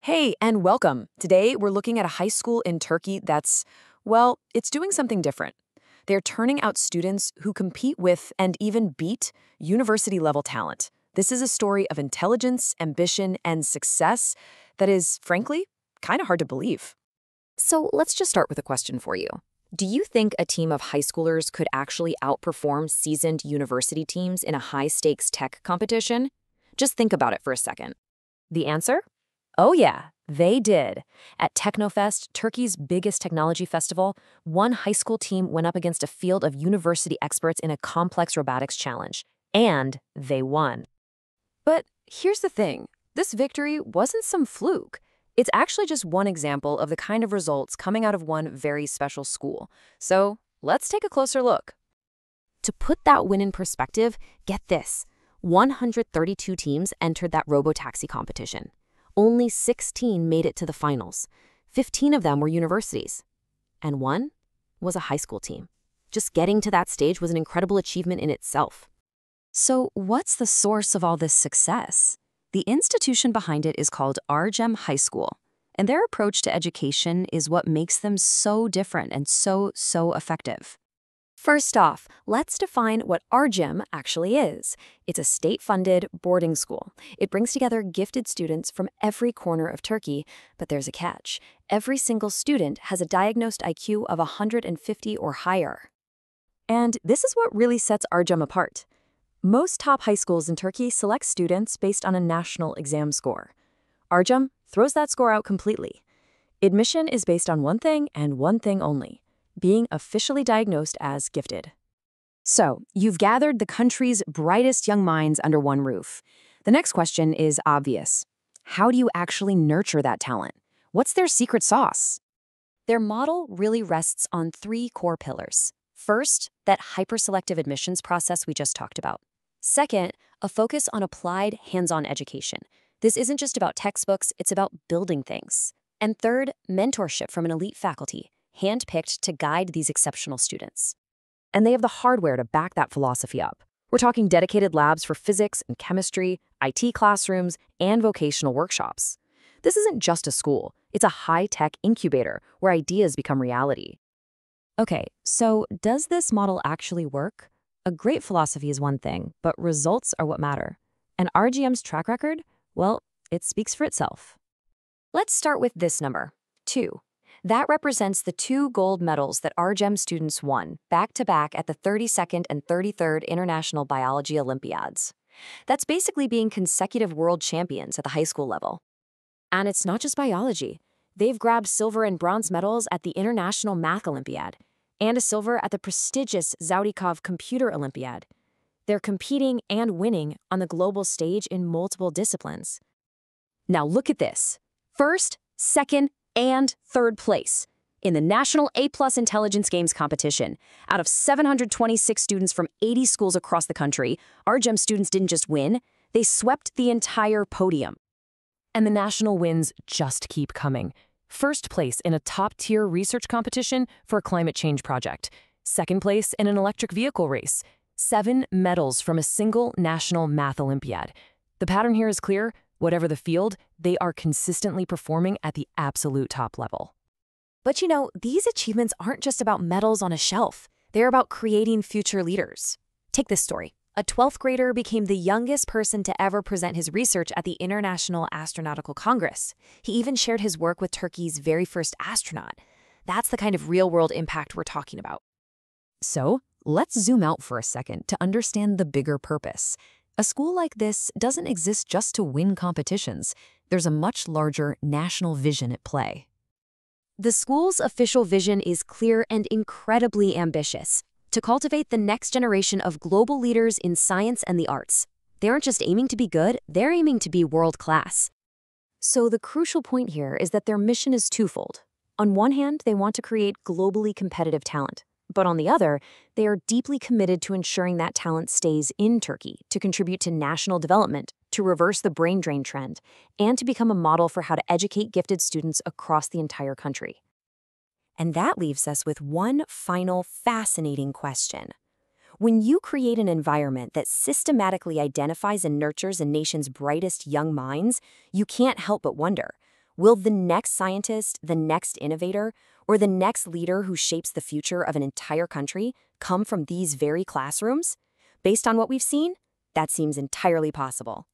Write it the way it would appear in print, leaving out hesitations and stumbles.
Hey, and welcome. Today, we're looking at a high school in Turkey that's, well, it's doing something different. They're turning out students who compete with and even beat university level talent. This is a story of intelligence, ambition, and success that is, frankly, kind of hard to believe. So let's just start with a question for you. Do you think a team of high schoolers could actually outperform seasoned university teams in a high-stakes tech competition? Just think about it for a second. The answer? Oh, yeah, they did. At Technofest, Turkey's biggest technology festival, one high school team went up against a field of university experts in a complex robotics challenge, and they won. But here's the thing, this victory wasn't some fluke. It's actually just one example of the kind of results coming out of one very special school. So let's take a closer look. To put that win in perspective, get this. 132 teams entered that robotaxi competition. Only 16 made it to the finals. 15 of them were universities. And one was a high school team. Just getting to that stage was an incredible achievement in itself. So what's the source of all this success? The institution behind it is called ARGEM High School, and their approach to education is what makes them so different and so effective. First off, let's define what ARGEM actually is. It's a state-funded boarding school. It brings together gifted students from every corner of Turkey, but there's a catch. Every single student has a diagnosed IQ of 150 or higher. And this is what really sets ARGEM apart. Most top high schools in Turkey select students based on a national exam score. ARGEM throws that score out completely. Admission is based on one thing and one thing only: being officially diagnosed as gifted. So, you've gathered the country's brightest young minds under one roof. The next question is obvious. How do you actually nurture that talent? What's their secret sauce? Their model really rests on three core pillars. First, that hyper-selective admissions process we just talked about. Second, a focus on applied, hands-on education. This isn't just about textbooks, it's about building things. And third, mentorship from an elite faculty, handpicked to guide these exceptional students. And they have the hardware to back that philosophy up. We're talking dedicated labs for physics and chemistry, IT classrooms, and vocational workshops. This isn't just a school, it's a high-tech incubator where ideas become reality. Okay, so does this model actually work? A great philosophy is one thing, but results are what matter. And RGM's track record? Well, it speaks for itself. Let's start with this number, 2. That represents the 2 gold medals that ARGEM students won back-to-back at the 32nd and 33rd International Biology Olympiads. That's basically being consecutive world champions at the high school level. And it's not just biology. They've grabbed silver and bronze medals at the International Math Olympiad and a silver at the prestigious Zaudikov Computer Olympiad. They're competing and winning on the global stage in multiple disciplines. Now look at this. First, second, and third place in the National A+ Intelligence Games competition. Out of 726 students from 80 schools across the country, ARGEM students didn't just win, they swept the entire podium. And the national wins just keep coming. First place in a top-tier research competition for a climate change project. Second place in an electric vehicle race. 7 medals from a single national math Olympiad. The pattern here is clear. Whatever the field, they are consistently performing at the absolute top level. But you know, these achievements aren't just about medals on a shelf. They're about creating future leaders. Take this story. A 12th grader became the youngest person to ever present his research at the International Astronautical Congress. He even shared his work with Turkey's very first astronaut. That's the kind of real-world impact we're talking about. So, let's zoom out for a second to understand the bigger purpose. A school like this doesn't exist just to win competitions. There's a much larger national vision at play. The school's official vision is clear and incredibly ambitious: to cultivate the next generation of global leaders in science and the arts. They aren't just aiming to be good, they're aiming to be world-class. So the crucial point here is that their mission is twofold. On one hand, they want to create globally competitive talent. But on the other, they are deeply committed to ensuring that talent stays in Turkey, to contribute to national development, to reverse the brain drain trend, and to become a model for how to educate gifted students across the entire country. And that leaves us with one final fascinating question. When you create an environment that systematically identifies and nurtures a nation's brightest young minds, you can't help but wonder, Will the next scientist, the next innovator, or the next leader who shapes the future of an entire country come from these very classrooms? Based on what we've seen, that seems entirely possible.